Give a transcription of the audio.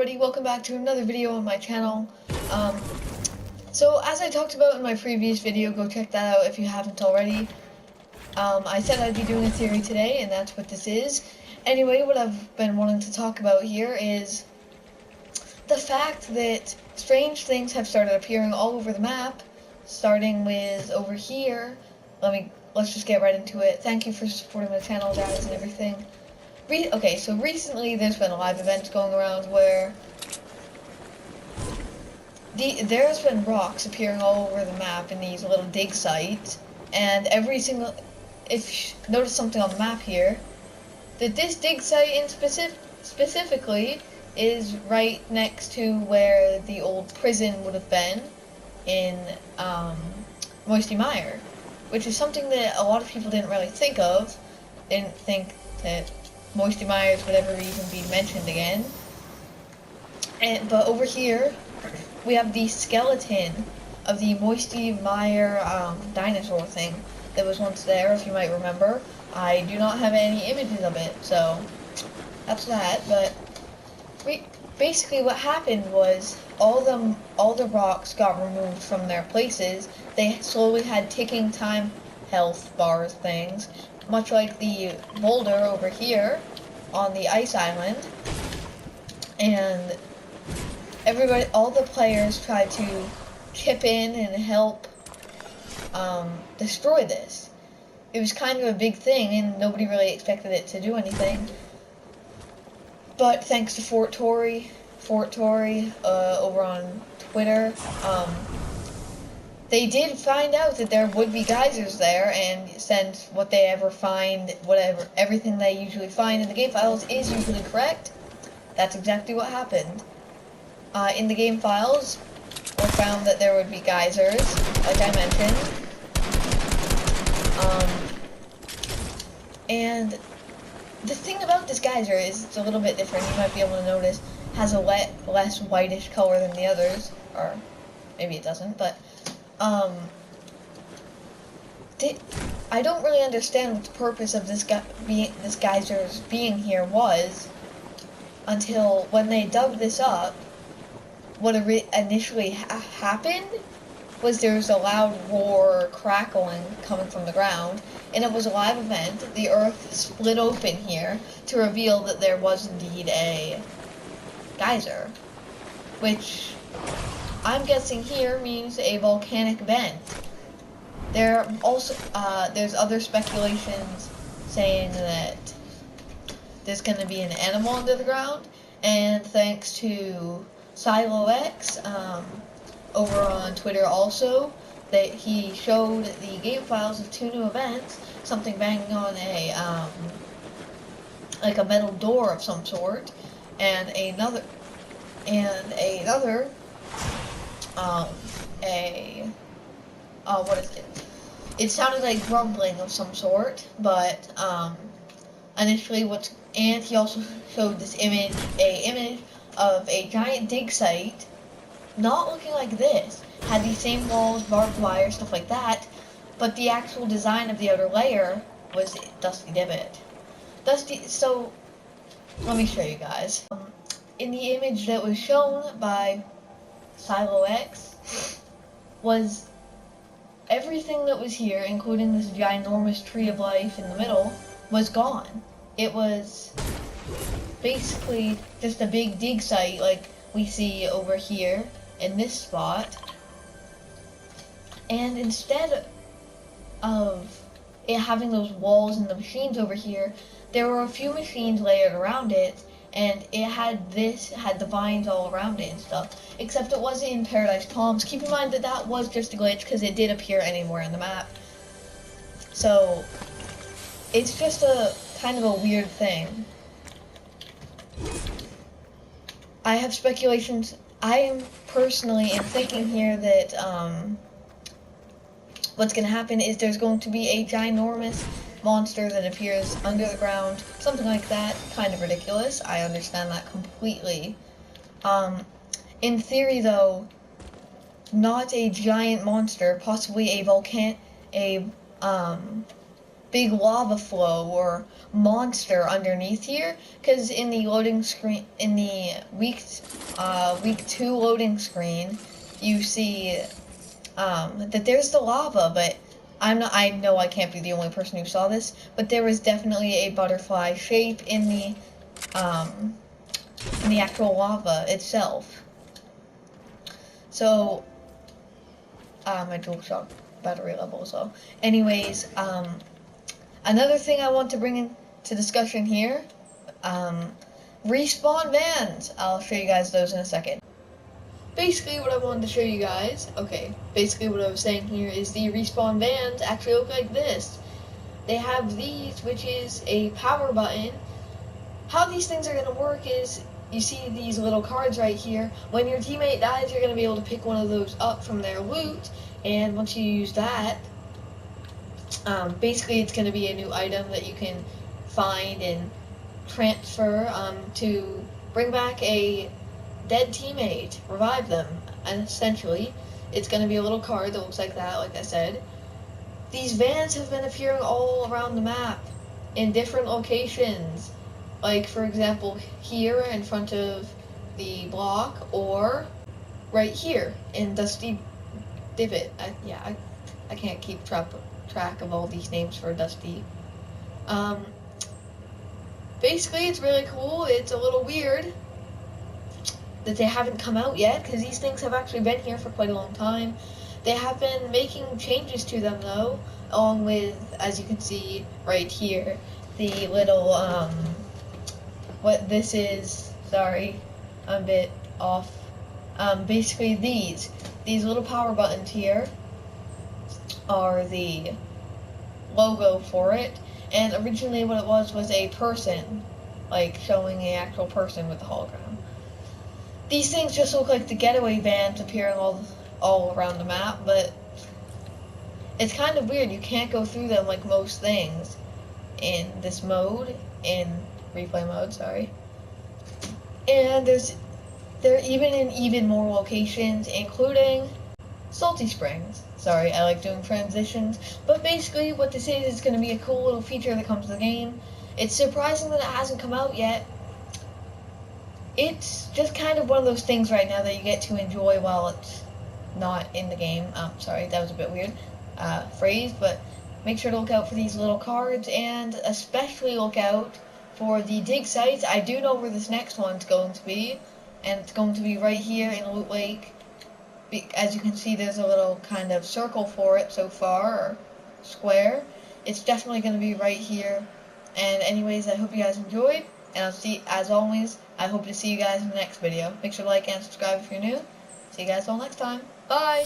everybody, welcome back to another video on my channel. So as I talked about in my previous video, go check that out if you haven't already. I said I'd be doing a theory today, and that's what this is. Anyway, what I've been wanting to talk about here is the fact that strange things have started appearing all over the map, starting with over here. Let's just get right into it. Thank you for supporting the channel, guys, and everything. Okay, so recently there's been live events going around where there's been rocks appearing all over the map in these little dig sites, and if you notice something on the map here, that this dig site in specifically is right next to where the old prison would have been in Moisty Mire, which is something that a lot of people didn't really think of. Didn't think that Moisty Mires would ever even be mentioned again. But over here, we have the skeleton of the Moisty Mire dinosaur thing that was once there, if you might remember. I do not have any images of it, so that's that. But basically what happened was all the rocks got removed from their places. They slowly had ticking time health bars things, much like the boulder over here on the ice island, and all the players tried to chip in and help destroy this. It was kind of a big thing, and nobody really expected it to do anything. But thanks to Fortnite over on Twitter, they did find out that there would be geysers there, and since everything they usually find in the game files is usually correct, that's exactly what happened. In the game files, we found that there would be geysers, like I mentioned. And the thing about this geyser is it's a little bit different. You might be able to notice it has a less whitish color than the others, or maybe it doesn't, but I don't really understand what the purpose of this geyser's being here was until when they dug this up. What initially happened was there was a loud roar, crackling coming from the ground, and it was a live event. The earth split open here to reveal that there was indeed a geyser, which I'm guessing here means a volcanic vent. There's other speculations saying that there's going to be an animal under the ground, and thanks to SHAREfactory over on Twitter also, that he showed the game files of 2 new events, something banging on a like a metal door of some sort, and another what is it? It sounded like grumbling of some sort, but initially and he also showed this image of a giant dig site, not looking like this. Had these same walls, barbed wire, stuff like that, but the actual design of the outer layer was Dusty Divot. So let me show you guys. In the image that was shown by SHAREfactory was everything that was here, including this ginormous tree of life in the middle, was gone. It was basically just a big dig site like we see over here in this spot, and instead of it having those walls and the machines over here, there were a few machines layered around it, and it had the vines all around it and stuff, except it wasn't in Paradise Palms. Keep in mind that that was just a glitch because it did appear anywhere in the map, so it's just a kind of a weird thing. I have speculations. I am personally thinking here that what's going to happen is there's going to be a ginormous monster that appears under the ground, something like that. Kind of ridiculous. I understand that completely. In theory, though, not a giant monster, possibly a big lava flow or monster underneath here, because in the loading screen, in the week 2 loading screen, you see that there's the lava, but I know I can't be the only person who saw this, but there was definitely a butterfly shape in the actual lava itself. So, my DualShock battery level is low. Anyways, another thing I want to bring into discussion here, respawn vans. I'll show you guys those in a second. Basically what I wanted to show you guys, basically what I was saying here is the respawn vans actually look like this. They have these, which is a power button. How these things are going to work is, you see these little cards right here. When your teammate dies, you're going to be able to pick one of those up from their loot, and once you use that, basically it's going to be a new item that you can find and transfer to bring back a dead teammate, revive them, and essentially it's going to be a little card that looks like that, like I said. These vans have been appearing all around the map in different locations, like for example here in front of the block, or right here in Dusty Divot. I can't keep track of all these names for Dusty. Basically it's really cool. It's a little weird that they haven't come out yet, because these things have actually been here for quite a long time. They have been making changes to them though, along with, as you can see right here, the little, what this is, sorry, I'm a bit off. Basically these little power buttons here are the logo for it, and originally what it was a person, like showing the actual person with the hologram. These things just look like the getaway vans appearing all around the map, but it's kind of weird. You can't go through them like most things in this mode, in replay mode, sorry. And they're even in even more locations, including Salty Springs. Sorry, I like doing transitions, but basically what this is going to be a cool little feature that comes to the game. It's surprising that it hasn't come out yet. It's just kind of one of those things right now that you get to enjoy while it's not in the game. Sorry, that was a bit weird phrase, but make sure to look out for these little cards, and especially look out for the dig sites. I do know where this next one's going to be, and it's going to be right here in Loot Lake. As you can see, there's a little kind of circle for it so far, or square. It's definitely going to be right here. And anyways, I hope you guys enjoyed, and I'll see, as always, I hope to see you guys in the next video. Make sure to like and subscribe if you're new. See you guys all next time. Bye!